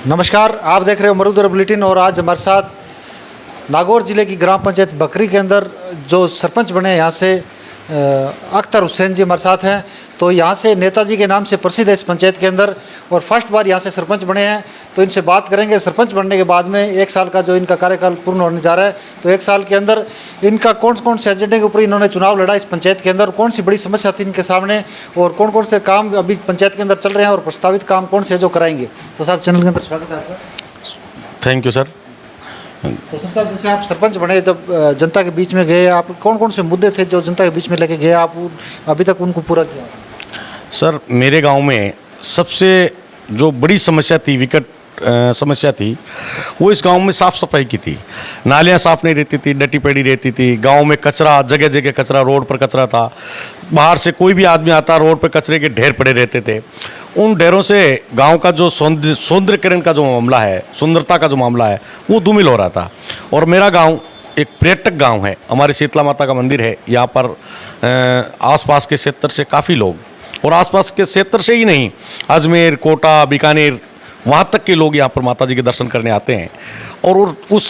नमस्कार, आप देख रहे हो मरुधर बुलेटिन। और आज हमारे साथ नागौर जिले की ग्राम पंचायत बकरी के अंदर जो सरपंच बने हैं यहाँ से अख्तर हुसैन जी हमारे साथ हैं। तो यहाँ से नेताजी के नाम से प्रसिद्ध है इस पंचायत के अंदर, और फर्स्ट बार यहाँ से सरपंच बने हैं। तो इनसे बात करेंगे सरपंच बनने के बाद में 1 साल का जो इनका कार्यकाल पूर्ण होने जा रहा है, तो 1 साल के अंदर इनका कौन कौन से एजेंडे के ऊपर इन्होंने चुनाव लड़ा इस पंचायत के अंदर, कौन सी बड़ी समस्या थी इनके सामने, और कौन कौन से काम अभी पंचायत के अंदर चल रहे हैं और प्रस्तावित काम कौन से जो कराएंगे। तो साहब, चैनल के अंदर स्वागत है आपका। Thank you sir. तो सर साहब, जैसे आप सरपंच बने, जब जनता के बीच में गए, आप कौन कौन से मुद्दे थे जो जनता के बीच में लेके गए, आप अभी तक उनको पूरा किया? सर, मेरे गांव में सबसे जो बड़ी समस्या थी, विकट समस्या थी, वो इस गांव में साफ़ सफाई की थी। नालियाँ साफ़ नहीं रहती थी, डटी पड़ी रहती थी। गांव में कचरा, जगह जगह कचरा, रोड पर कचरा था। बाहर से कोई भी आदमी आता, रोड पर कचरे के ढेर पड़े रहते थे। उन ढेरों से गांव का जो सौंदर्यकरण का जो मामला है, सुंदरता का जो मामला है, वो धूमिल हो रहा था। और मेरा गाँव एक पर्यटक गाँव है। हमारी शीतला माता का मंदिर है यहाँ पर। आसपास के क्षेत्र से काफ़ी लोग, और आसपास के क्षेत्र से ही नहीं, अजमेर, कोटा, बीकानेर, वहाँ तक के लोग यहाँ पर माता जी के दर्शन करने आते हैं। और उस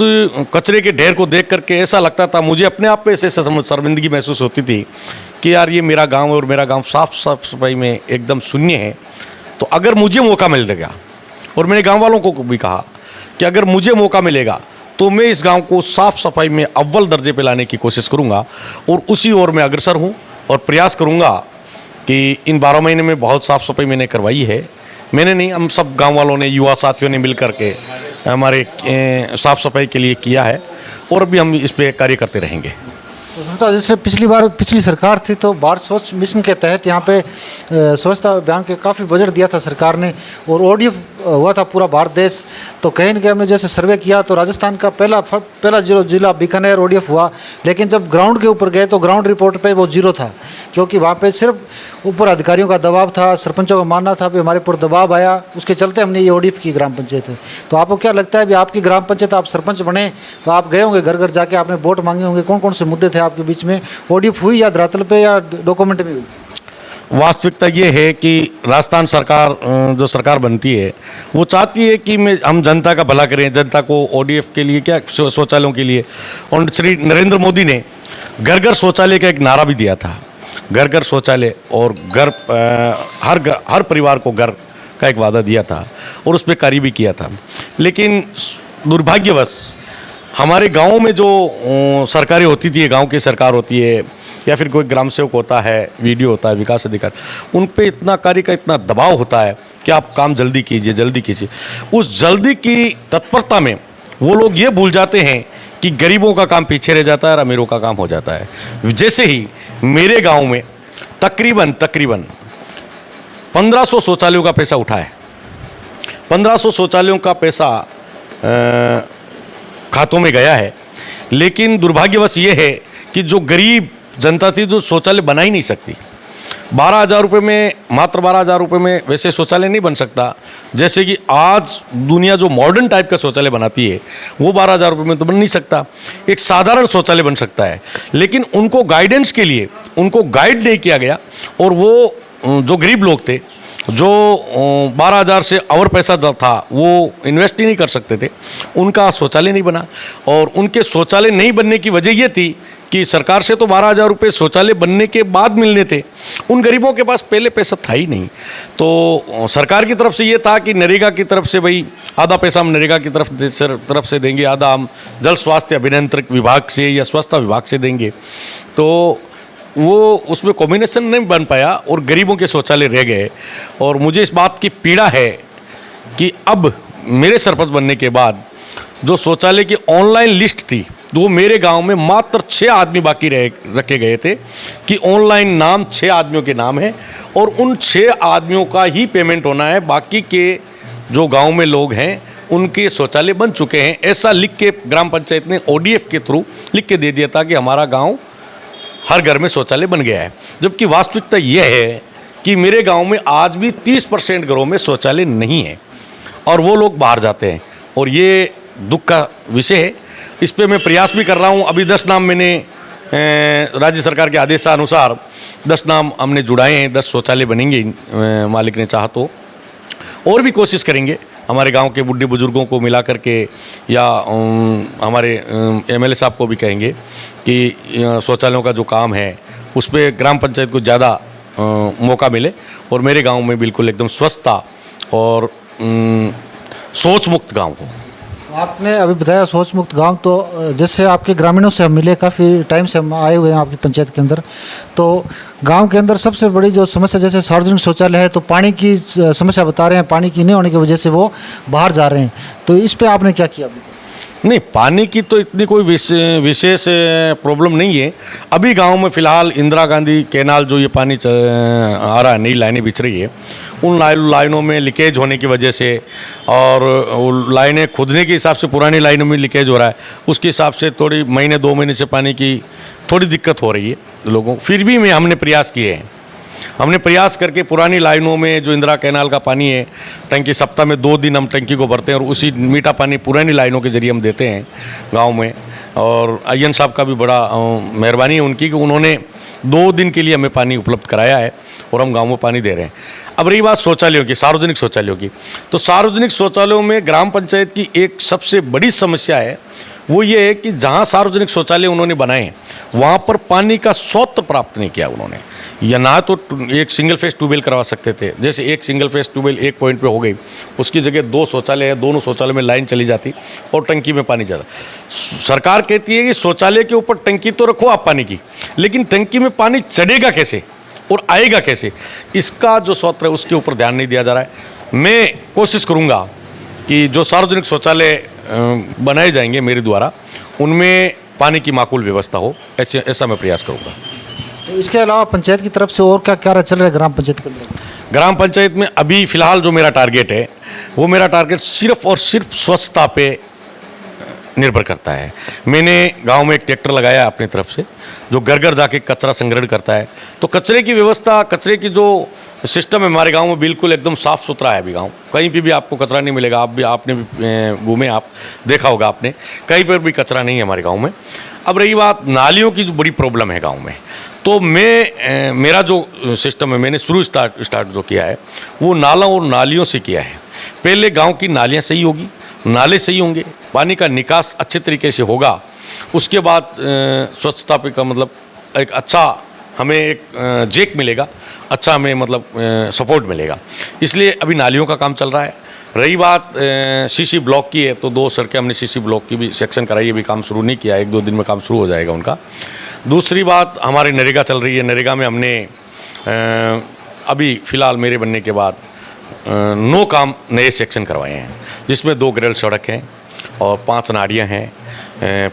कचरे के ढेर को देख करके ऐसा लगता था, मुझे अपने आप पे ऐसे शर्मिंदगी महसूस होती थी कि यार, ये मेरा गांव है और मेरा गांव साफ सफाई में एकदम शून्य है। तो अगर मुझे मौका मिल जाएगा, और मेरे गाँव वालों को भी कहा कि अगर मुझे मौका मिलेगा तो मैं इस गाँव को साफ सफाई में अव्वल दर्जे पर लाने की कोशिश करूँगा, और उसी ओर मैं अग्रसर हूँ और प्रयास करूँगा कि इन 12 महीने में बहुत साफ़ सफाई मैंने करवाई है। मैंने नहीं, हम सब गांव वालों ने, युवा साथियों ने मिल करके हमारे साफ़ सफाई के लिए किया है, और भी हम इस पे कार्य करते रहेंगे। तो जैसे पिछली सरकार थी, तो भारत स्वच्छ मिशन के तहत यहाँ पे स्वच्छता अभियान के काफ़ी बजट दिया था सरकार ने, और ODF हुआ था पूरा भारत देश। तो कहीं न कहीं हमने जैसे सर्वे किया तो राजस्थान का पहला जिला बीकानेर ODF हुआ। लेकिन जब ग्राउंड के ऊपर गए तो ग्राउंड रिपोर्ट पे वो 0 था, क्योंकि वहाँ पे सिर्फ ऊपर अधिकारियों का दबाव था, सरपंचों का मानना था कि हमारे ऊपर दबाव आया, उसके चलते हमने ये ODF की ग्राम पंचायत है। तो आपको क्या लगता है, अभी आपकी ग्राम पंचायत, आप सरपंच बने तो आप गए होंगे घर घर जाके, आपने वोट मांगे होंगे, कौन कौन से मुद्दे थे आपके बीच में? ODF हुई या धरातल पे या डॉक्यूमेंट में हुई? वास्तविकता ये है कि राजस्थान सरकार, जो सरकार बनती है, वो चाहती है कि हम जनता का भला करें, जनता को ODF के लिए, क्या शौचालयों के लिए। और श्री नरेंद्र मोदी ने घर घर शौचालय का एक नारा भी दिया था, घर घर शौचालय, और हर परिवार को घर का एक वादा दिया था, और उस पर कार्य भी किया था। लेकिन दुर्भाग्यवश हमारे गाँव में जो सरकारें होती थी, गाँव की सरकार होती है, या फिर कोई ग्राम सेवक होता है, वीडियो होता है, विकास अधिकारी, उन पे इतना कार्य का इतना दबाव होता है कि आप काम जल्दी कीजिए, जल्दी कीजिए। उस जल्दी की तत्परता में वो लोग ये भूल जाते हैं कि गरीबों का काम पीछे रह जाता है और अमीरों का काम हो जाता है। जैसे ही मेरे गाँव में तकरीबन 1500 शौचालयों का पैसा उठा है। 1500 शौचालयों का पैसा खातों में गया है। लेकिन दुर्भाग्यवश ये है कि जो गरीब जनता थी, जो शौचालय बना ही नहीं सकती, 12,000 रुपये में, मात्र 12,000 रुपये में वैसे शौचालय नहीं बन सकता। जैसे कि आज दुनिया जो मॉडर्न टाइप का शौचालय बनाती है, वो 12,000 रुपये में तो बन नहीं सकता। एक साधारण शौचालय बन सकता है, लेकिन उनको गाइडेंस के लिए उनको गाइड नहीं किया गया, और वो जो गरीब लोग थे, जो 12,000 से और पैसा था, वो इन्वेस्ट ही नहीं कर सकते थे, उनका शौचालय नहीं बना। और उनके शौचालय नहीं बनने की वजह ये थी कि सरकार से तो 12,000 रुपये शौचालय बनने के बाद मिलने थे, उन गरीबों के पास पहले पैसा था ही नहीं। तो सरकार की तरफ से ये था कि नरेगा की तरफ से, भाई आधा पैसा हम नरेगा की तरफ से देंगे, आधा हम जल स्वास्थ्य अभियंत्रण विभाग से या स्वच्छता विभाग से देंगे। तो वो उसमें कॉम्बिनेशन नहीं बन पाया और गरीबों के शौचालय रह गए। और मुझे इस बात की पीड़ा है कि अब मेरे सरपंच बनने के बाद जो शौचालय की ऑनलाइन लिस्ट थी, तो वो मेरे गांव में मात्र 6 आदमी बाकी रखे गए थे कि ऑनलाइन नाम 6 आदमियों के नाम है, और उन 6 आदमियों का ही पेमेंट होना है। बाकी के जो गांव में लोग हैं, उनके शौचालय बन चुके हैं। ऐसा लिख के ग्राम पंचायत ने ODF के थ्रू लिख के दे दिया था कि हमारा गाँव हर घर में शौचालय बन गया है। जबकि वास्तविकता यह है कि मेरे गांव में आज भी 30% घरों में शौचालय नहीं है, और वो लोग बाहर जाते हैं, और ये दुख का विषय है। इस पे मैं प्रयास भी कर रहा हूँ। अभी 10 नाम मैंने राज्य सरकार के आदेशानुसार 10 नाम हमने जुड़ाए हैं। 10 शौचालय बनेंगे मालिक ने चाहा तो, और भी कोशिश करेंगे हमारे गांव के बुढ़े बुजुर्गों को मिला करके या हमारे एमएलए साहब को भी कहेंगे कि शौचालयों का जो काम है उस पर ग्राम पंचायत को ज़्यादा मौका मिले और मेरे गांव में बिल्कुल एकदम स्वच्छता और सोच मुक्त गांव हो। आपने अभी बताया सोच मुक्त गांव, तो जैसे आपके ग्रामीणों से हम मिले, काफ़ी टाइम से हम आए हुए हैं आपकी पंचायत के अंदर, तो गांव के अंदर सबसे बड़ी जो समस्या जैसे सार्वजनिक शौचालय है, तो पानी की समस्या बता रहे हैं, पानी की नहीं होने की वजह से वो बाहर जा रहे हैं, तो इस पे आपने क्या किया अभी? नहीं, पानी की तो इतनी कोई विशेष प्रॉब्लम नहीं है। अभी गांव में फ़िलहाल इंदिरा गांधी कैनाल जो ये पानी आ रहा है, नई लाइनें बिछ रही है, उन लाइनों में लीकेज होने की वजह से और लाइनें खुदने के हिसाब से पुरानी लाइनों में लीकेज हो रहा है, उसके हिसाब से थोड़ी महीने 2 महीने से पानी की थोड़ी दिक्कत हो रही है लोगों को। फिर भी हमने प्रयास किए हैं, हमने प्रयास करके पुरानी लाइनों में जो इंदिरा कैनाल का पानी है, टंकी सप्ताह में 2 दिन हम टंकी को भरते हैं और उसी मीठा पानी पुरानी लाइनों के जरिए हम देते हैं गांव में। और अय्यन साहब का भी बड़ा मेहरबानी है उनकी कि उन्होंने 2 दिन के लिए हमें पानी उपलब्ध कराया है और हम गाँव में पानी दे रहे हैं। अब रही बात शौचालयों की, सार्वजनिक शौचालयों की, तो सार्वजनिक शौचालयों में ग्राम पंचायत की एक सबसे बड़ी समस्या है, वो ये है कि जहाँ सार्वजनिक शौचालय उन्होंने बनाए हैं वहाँ पर पानी का स्रोत प्राप्त नहीं किया उन्होंने, या ना तो एक सिंगल फेस ट्यूबवेल करवा सकते थे, जैसे एक सिंगल फेस ट्यूबवेल एक पॉइंट पे हो गई, उसकी जगह 2 शौचालय है, दोनों शौचालय में लाइन चली जाती और टंकी में पानी जाता। सरकार कहती है कि शौचालय के ऊपर टंकी तो रखो आप पानी की, लेकिन टंकी में पानी चढ़ेगा कैसे और आएगा कैसे, इसका जो स्रोत है उसके ऊपर ध्यान नहीं दिया जा रहा है। मैं कोशिश करूँगा कि जो सार्वजनिक शौचालय बनाए जाएंगे मेरे द्वारा, उनमें पानी की माकूल व्यवस्था हो, ऐसा मैं प्रयास करूँगा। तो इसके अलावा पंचायत की तरफ से और क्या कार्य चल रहा है ग्राम पंचायत के अंदर? ग्राम पंचायत में अभी फ़िलहाल जो मेरा टारगेट है, वो मेरा टारगेट सिर्फ और सिर्फ स्वच्छता पे निर्भर करता है। मैंने गांव में एक ट्रैक्टर लगाया है अपनी तरफ से, जो घर घर जाके कचरा संग्रहण करता है। तो कचरे की व्यवस्था, कचरे की जो सिस्टम है हमारे गांव में बिल्कुल एकदम साफ़ सुथरा है। अभी गांव कहीं पे भी आपको कचरा नहीं मिलेगा। आपने भी घूमे, आप देखा होगा आपने, कहीं पर भी कचरा नहीं है हमारे गांव में। अब रही बात नालियों की, जो बड़ी प्रॉब्लम है गांव में, तो मेरा जो सिस्टम है, मैंने शुरू स्टार्ट जो किया है वो नालों और नालियों से किया है। पहले गाँव की नालियाँ सही होगी, नाले सही होंगे, पानी का निकास अच्छे तरीके से होगा, उसके बाद स्वच्छता पे का मतलब एक अच्छा हमें एक जेक मिलेगा, अच्छा हमें मतलब सपोर्ट मिलेगा। इसलिए अभी नालियों का काम चल रहा है। रही बात सीसी ब्लॉक की है, तो 2 सड़कें हमने सीसी ब्लॉक की भी सेक्शन कराई, अभी काम शुरू नहीं किया, 1-2 दिन में काम शुरू हो जाएगा उनका। दूसरी बात, हमारी नरेगा चल रही है। नरेगा में हमने अभी फ़िलहाल मेरे बनने के बाद 9 काम नए सेक्शन करवाए हैं, जिसमें 2 ग्रेल सड़क हैं और 5 नालियाँ हैं।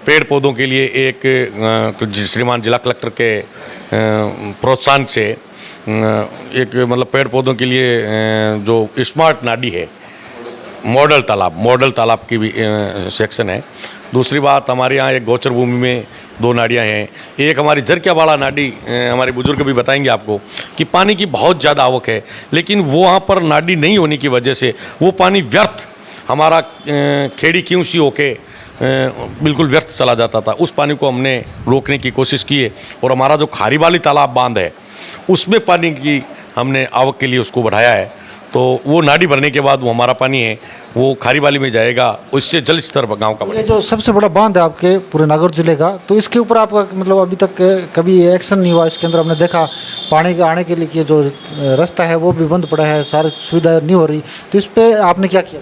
पेड़ पौधों के लिए एक श्रीमान जिला कलेक्टर के प्रोत्साहन से एक मतलब पेड़ पौधों के लिए जो स्मार्ट नाली है, मॉडल तालाब की भी सेक्शन है। दूसरी बात, हमारे यहाँ एक गोचर भूमि में 2 नालियाँ हैं। एक हमारी जरकियाबाड़ा नाली, हमारे बुजुर्ग भी बताएंगे आपको कि पानी की बहुत ज़्यादा आवक है, लेकिन वो वहाँ पर नाली नहीं होने की वजह से वो पानी व्यर्थ हमारा खेड़ी क्यों सी होके बिल्कुल व्यर्थ चला जाता था। उस पानी को हमने रोकने की कोशिश की है और हमारा जो खारीवाली तालाब बांध है उसमें पानी की हमने आवक के लिए उसको बढ़ाया है। तो वो नाली भरने के बाद वो हमारा पानी है वो खारीवाली में जाएगा, उससे जल स्तर गाँव का बढ़ेगा। ये जो सबसे बड़ा बांध है आपके पूरे नागौर जिले का, तो इसके ऊपर आपका मतलब अभी तक कभी एक्शन नहीं हुआ? इसके अंदर हमने देखा पानी के आने के लिए जो रास्ता है वो भी बंद पड़ा है, सारी सुविधा नहीं हो रही, तो इस पर आपने क्या किया?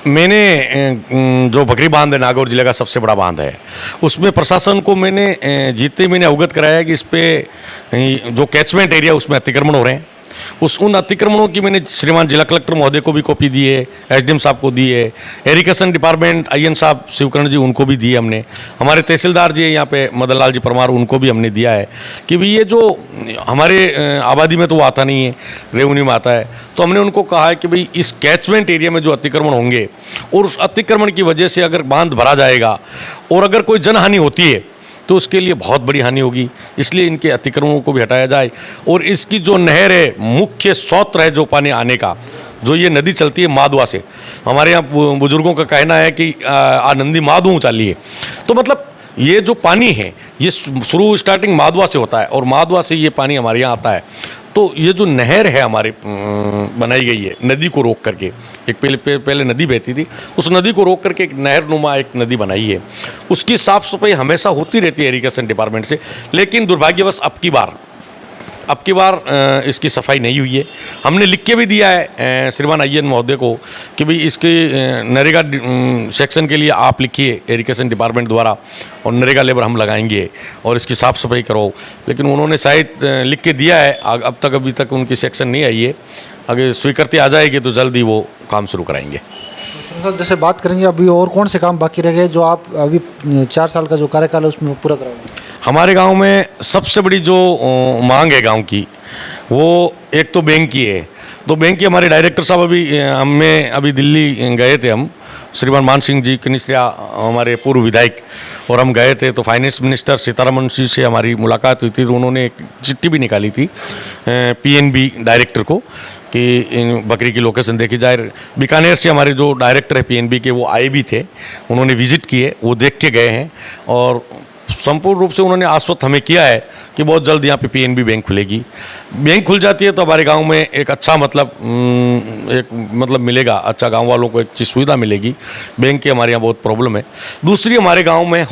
मैंने जो बकरी बांध है, नागौर जिले का सबसे बड़ा बांध है, उसमें प्रशासन को मैंने जीते मैंने अवगत कराया कि इस पर जो कैचमेंट एरिया उसमें अतिक्रमण हो रहे हैं। उन अतिक्रमणों की मैंने श्रीमान जिला कलेक्टर महोदय को भी कॉपी दी है, एसडीएम साहब को दी है, इरिगेशन डिपार्टमेंट अय्यन साहब शिवकरण जी उनको भी दी है हमने, हमारे तहसीलदार जी यहाँ पे मदन लाल जी परमार उनको भी हमने दिया है कि भाई ये जो हमारे आबादी में तो वो आता नहीं है, रेवेन्यू में आता है, तो हमने उनको कहा है कि भाई इस कैचमेंट एरिया में जो अतिक्रमण होंगे और उस अतिक्रमण की वजह से अगर बांध भरा जाएगा और अगर कोई जनहानि होती है तो उसके लिए बहुत बड़ी हानि होगी, इसलिए इनके अतिक्रमणों को भी हटाया जाए। और इसकी जो नहर है, मुख्य स्रोत है जो पानी आने का, जो ये नदी चलती है माधवा से, हमारे यहाँ बुजुर्गों का कहना है कि नंदी माधव चाली है, तो मतलब ये जो पानी है ये शुरू स्टार्टिंग माधवा से होता है और माधवा से ये पानी हमारे यहाँ आता है। तो ये जो नहर है हमारे बनाई गई है नदी को रोक करके, एक पहले नदी बहती थी, उस नदी को रोक करके एक नहर नुमा एक नदी बनाई है। उसकी साफ़ सफाई हमेशा होती रहती है इरिगेशन डिपार्टमेंट से, लेकिन दुर्भाग्यवश अब की बार इसकी सफाई नहीं हुई है। हमने लिख के भी दिया है श्रीमान अय्यन महोदय को कि भाई इसके नरेगा सेक्शन के लिए आप लिखिए इरिगेशन डिपार्टमेंट द्वारा, और नरेगा लेबर हम लगाएंगे और इसकी साफ़ सफाई कराओ, लेकिन उन्होंने शायद लिख के दिया है, अब तक अभी तक उनकी सेक्शन नहीं आई है। अगर स्वीकृति आ जाएगी तो जल्दी वो काम शुरू कराएंगे। जैसे बात करेंगे अभी और कौन से काम बाकी रह गए जो आप अभी 4 साल का जो कार्यकाल है उसमें पूरा कराओगे? हमारे गांव में सबसे बड़ी जो मांग है गांव की, वो एक तो बैंक की है। तो बैंक के हमारे डायरेक्टर साहब अभी दिल्ली गए थे हम, श्रीमान मान सिंह जी कनिश्रिया हमारे पूर्व विधायक, और हम गए थे तो फाइनेंस मिनिस्टर सीतारमण जी से हमारी मुलाकात हुई थी। तो उन्होंने एक चिट्ठी भी निकाली थी पीएनबी डायरेक्टर को कि बकरी की लोकेशन देखी जाए। बीकानेर से हमारे जो डायरेक्टर है पीएनबी के, वो आए भी थे, उन्होंने विजिट किए, वो देख के गए हैं, और संपूर्ण रूप से उन्होंने आश्वस्त हमें किया है कि बहुत जल्द यहाँ पे पीएनबी बैंक खुलेगी। बैंक खुल जाती है तो हमारे गांव में एक अच्छा मतलब मिलेगा, अच्छा गांव वालों को एक चीज़ सुविधा मिलेगी। बैंक की हमारे यहाँ बहुत प्रॉब्लम है। दूसरी हमारे गांव में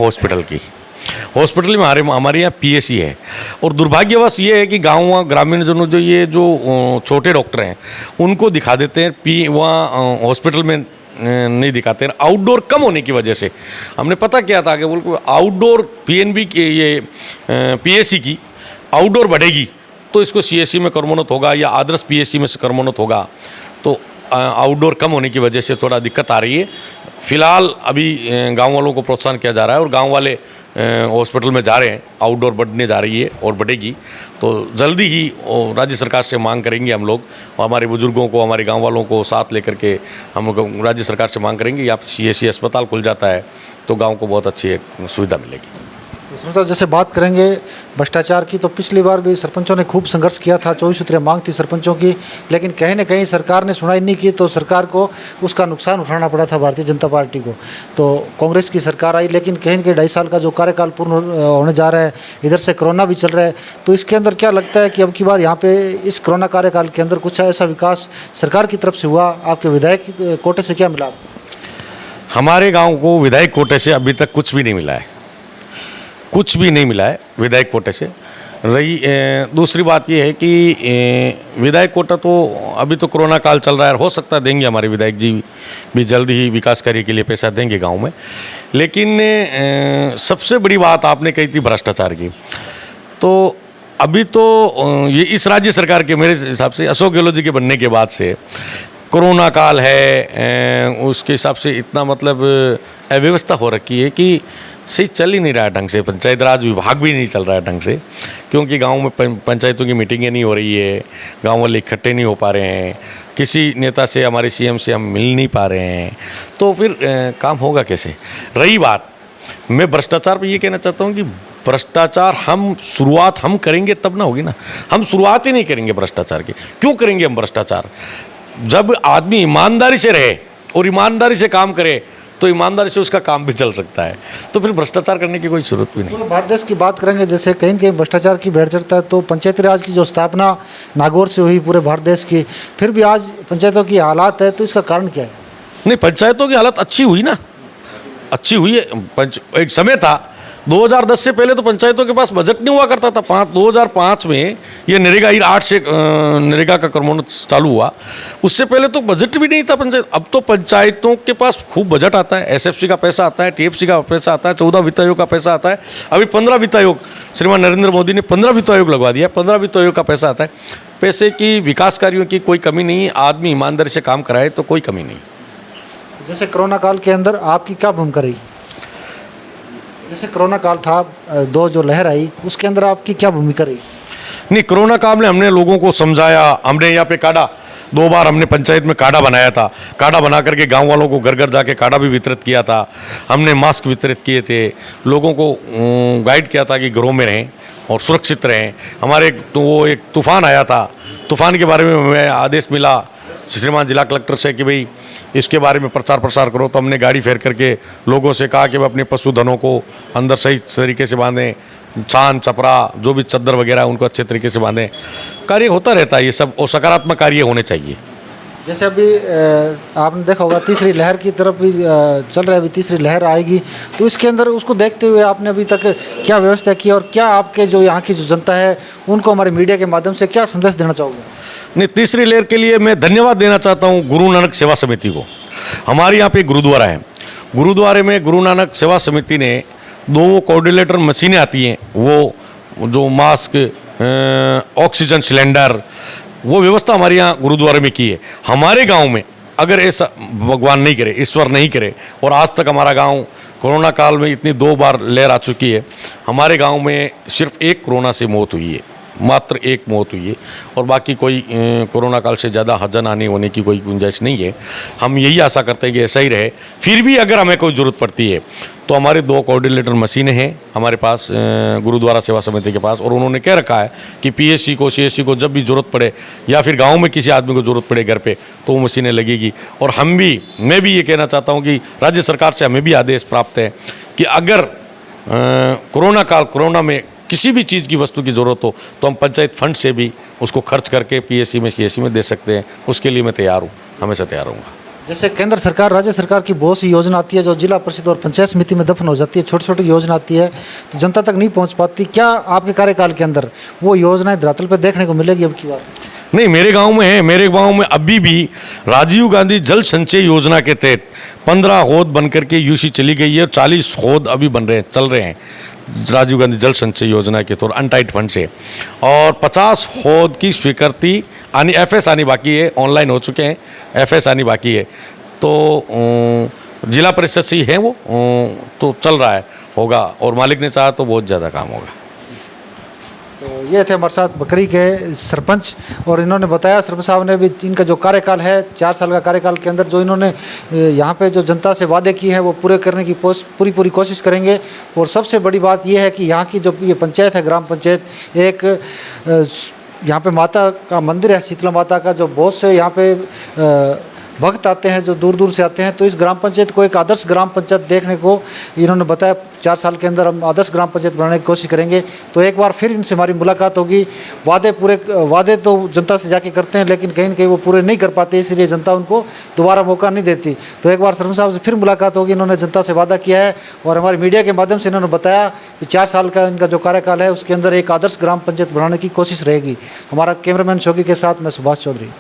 हॉस्पिटल में हमारे यहाँ पीएससी है, और दुर्भाग्यवश ये है कि ग्रामीण जनों जो छोटे डॉक्टर हैं उनको दिखा देते हैं वहाँ हॉस्पिटल में नहीं दिखाते हैं। आउटडोर कम होने की वजह से हमने पता किया था कि बोल आउटडोर पीएनबी के ये पीएससी की आउटडोर बढ़ेगी तो इसको सीएससी में कर्मोन्नत होगा या आदर्श पीएससी में कर्मोन्नत होगा। तो आउटडोर कम होने की वजह से थोड़ा दिक्कत आ रही है। फिलहाल अभी गांव वालों को प्रोत्साहन किया जा रहा है और गांव वाले हॉस्पिटल में जा रहे हैं। आउटडोर बढ़ने जा रही है और बढ़ेगी, तो जल्दी ही राज्य सरकार से मांग करेंगे हम लोग, और हमारे बुजुर्गों को, हमारे गांव वालों को साथ लेकर के हम लोग राज्य सरकार से मांग करेंगे। यहाँ सीएससी अस्पताल खुल जाता है तो गांव को बहुत अच्छी एक सुविधा मिलेगी। तो जैसे बात करेंगे भ्रष्टाचार की, तो पिछली बार भी सरपंचों ने खूब संघर्ष किया था, 24 सूत्रीय मांग थी सरपंचों की, लेकिन कहीं ना कहीं सरकार ने सुनाई नहीं की, तो सरकार को उसका नुकसान उठाना पड़ा था भारतीय जनता पार्टी को। तो कांग्रेस की सरकार आई, लेकिन कहीं ना कहीं 2.5 साल का जो कार्यकाल पूर्ण होने जा रहा है, इधर से कोरोना भी चल रहा है, तो इसके अंदर क्या लगता है कि अब की बार यहाँ पे इस कोरोना कार्यकाल के अंदर कुछ ऐसा विकास सरकार की तरफ से हुआ? आपके विधायक कोटे से क्या मिला? हमारे गाँव को विधायक कोटे से अभी तक कुछ भी नहीं मिला है, कुछ भी नहीं मिला है विधायक कोटे से। रही दूसरी बात ये है कि विधायक कोटा तो अभी तो कोरोना काल चल रहा है, हो सकता है देंगे हमारे विधायक जी भी जल्द ही विकास कार्य के लिए पैसा देंगे गांव में। लेकिन सबसे बड़ी बात आपने कही थी भ्रष्टाचार की, तो अभी तो ये इस राज्य सरकार के मेरे हिसाब से अशोक गहलोत जी के बनने के बाद से कोरोना काल है, उसके हिसाब से इतना मतलब अव्यवस्था हो रखी है कि सही चल ही नहीं रहा है ढंग से। पंचायत राज विभाग भी नहीं चल रहा है ढंग से, क्योंकि गांव में पंचायतों की मीटिंगें नहीं हो रही है, गांव वाले इकट्ठे नहीं हो पा रहे हैं, किसी नेता से, हमारे सीएम से हम मिल नहीं पा रहे हैं, तो फिर काम होगा कैसे? रही बात, मैं भ्रष्टाचार पर ये कहना चाहता हूँ कि भ्रष्टाचार शुरुआत हम करेंगे तब ना होगी ना। हम शुरुआत ही नहीं करेंगे भ्रष्टाचार की। क्यों करेंगे हम भ्रष्टाचार? जब आदमी ईमानदारी से रहे और ईमानदारी से काम करे तो ईमानदारी से उसका काम भी चल सकता है, तो फिर भ्रष्टाचार करने की कोई जरूरत भी नहीं। तो भारत देश की बात करेंगे, जैसे कहीं कहीं भ्रष्टाचार की भेड़ चढ़ता है, तो पंचायती राज की जो स्थापना नागौर से हुई पूरे भारत देश की, फिर भी आज पंचायतों की हालात है, तो इसका कारण क्या है? नहीं, पंचायतों की हालत अच्छी हुई ना, अच्छी हुई है। एक समय था 2010 से पहले तो पंचायतों के पास बजट नहीं हुआ करता था। 2005 में ये नरेगा 8 से नरेगा का कर्मोन्नत चालू हुआ, उससे पहले तो बजट भी नहीं था पंचायत। अब तो पंचायतों के पास खूब बजट आता है, एसएफसी का पैसा आता है, टीएफसी का पैसा आता है, 14 वित्त आयोग का पैसा आता है, अभी 15 वित्त आयोग, श्रीमान नरेंद्र मोदी ने 15 वित्त आयोग लगवा दिया, 15 वित्त आयोग का पैसा आता है। पैसे की, विकास कार्यों की कोई कमी नहीं है। आदमी ईमानदारी से काम कराए तो कोई कमी नहीं। जैसे कोरोना काल के अंदर आपकी क्या भूमिका रही? जैसे कोरोना काल था, दो जो लहर आई, उसके अंदर आपकी क्या भूमिका रही? नहीं, कोरोना काल में हमने लोगों को समझाया। हमने यहाँ पे काढ़ा, 2 बार हमने पंचायत में काढ़ा बनाया था। काढ़ा बना करके गांव वालों को घर घर जाके काढ़ा भी वितरित किया था। हमने मास्क वितरित किए थे, लोगों को गाइड किया था कि घरों में रहें और सुरक्षित रहें। हमारे वो एक तूफान आया था, तूफान के बारे में हमें आदेश मिला श्रीमान जिला कलेक्टर से कि भाई इसके बारे में प्रचार प्रसार करो। तो हमने गाड़ी फेर करके लोगों से कहा कि वह अपने पशुधनों को अंदर सही तरीके से बांधें, छान छपरा जो भी चद्दर वगैरह उनको अच्छे तरीके से बांधें। कार्य होता रहता है ये सब, और सकारात्मक कार्य होने चाहिए। जैसे अभी आपने देखा होगा तीसरी लहर की तरफ भी चल रहा है, अभी तीसरी लहर आएगी, तो इसके अंदर उसको देखते हुए आपने अभी तक क्या व्यवस्था की और क्या आपके जो यहाँ की जो जनता है उनको हमारे मीडिया के माध्यम से क्या संदेश देना चाहोगे? नहीं, तीसरी लहर के लिए मैं धन्यवाद देना चाहता हूँ गुरु नानक सेवा समिति को। हमारे यहाँ पे एक गुरुद्वारा है, गुरुद्वारे में गुरु नानक सेवा समिति ने 2 कोऑर्डिनेटर मशीनें आती हैं, वो जो मास्क, ऑक्सीजन सिलेंडर, वो व्यवस्था हमारे यहाँ गुरुद्वारे में की है। हमारे गांव में अगर ऐसा भगवान नहीं करे, ईश्वर नहीं करे, और आज तक हमारा गांव कोरोना काल में इतनी 2 बार लहर आ चुकी है, हमारे गांव में सिर्फ 1 कोरोना से मौत हुई है, मात्र 1 मौत हुई है, और बाकी कोई कोरोना काल से ज़्यादा हजन आने होने की कोई गुंजाइश नहीं है। हम यही आशा करते हैं कि ऐसा ही रहे। फिर भी अगर हमें कोई ज़रूरत पड़ती है तो हमारे 2 कोऑर्डिनेटर मशीनें हैं हमारे पास गुरुद्वारा सेवा समिति के पास, और उन्होंने कह रखा है कि पीएससी को, सीएससी को जब भी ज़रूरत पड़े या फिर गाँव में किसी आदमी को ज़रूरत पड़े घर पर, तो वो मशीनें लगेगी। और मैं भी ये कहना चाहता हूँ कि राज्य सरकार से हमें भी आदेश प्राप्त है कि अगर कोरोना में किसी भी चीज़ की वस्तु की ज़रूरत हो तो हम पंचायत फंड से भी उसको खर्च करके पीएससी में, सीएससी में दे सकते हैं। उसके लिए मैं तैयार हूँ, हमेशा तैयार रहूँगा। जैसे केंद्र सरकार, राज्य सरकार की बहुत सी योजना आती है जो जिला परिषद और पंचायत समिति में दफन हो जाती है, छोटी छोटी योजना आती है तो जनता तक नहीं पहुंच पाती। क्या आपके कार्यकाल के अंदर वो योजनाएं धरातल पर देखने को मिलेगी अब की बार? नहीं, मेरे गांव में है। मेरे गांव में अभी भी राजीव गांधी जल संचय योजना के तहत 15 हौद बनकर के यूसी चली गई है, और 40 हौद अभी चल रहे हैं राजीव गांधी जल संचय योजना के तौर अनटाइड फंड से, और 50 हौद की स्वीकृति आनी, एफएस आनी बाकी है। ऑनलाइन हो चुके हैं, एफएस आनी बाकी है। तो जिला परिषद से ही है वो, तो चल रहा है, होगा, और मालिक ने चाहा तो बहुत ज़्यादा काम होगा। तो ये थे हमारे साथ बकरी के सरपंच, और इन्होंने बताया, सरपंच साहब ने भी, इनका जो कार्यकाल है 4 साल का कार्यकाल के अंदर जो इन्होंने यहाँ पे जो जनता से वादे किए हैं वो पूरे करने की पूरी कोशिश करेंगे। और सबसे बड़ी बात ये है कि यहाँ की जो ये पंचायत है, ग्राम पंचायत, एक यहाँ पे माता का मंदिर है, शीतला माता का, जो बहुत से यहाँ पे भक्त आते हैं जो दूर दूर से आते हैं। तो इस ग्राम पंचायत को एक आदर्श ग्राम पंचायत देखने को इन्होंने बताया, 4 साल के अंदर हम आदर्श ग्राम पंचायत बनाने की कोशिश करेंगे। तो एक बार फिर इनसे हमारी मुलाकात होगी। वादे तो जनता से जाके करते हैं, लेकिन कहीं न कहीं वो पूरे नहीं कर पाते, इसलिए जनता उनको दोबारा मौका नहीं देती। तो एक बार सरपंच साहब से फिर मुलाकात होगी। इन्होंने जनता से वादा किया है और हमारे मीडिया के माध्यम से इन्होंने बताया कि 4 साल का इनका जो कार्यकाल है उसके अंदर एक आदर्श ग्राम पंचायत बनाने की कोशिश रहेगी। हमारा कैमरामैन शोकी के साथ मैं सुभाष चौधरी।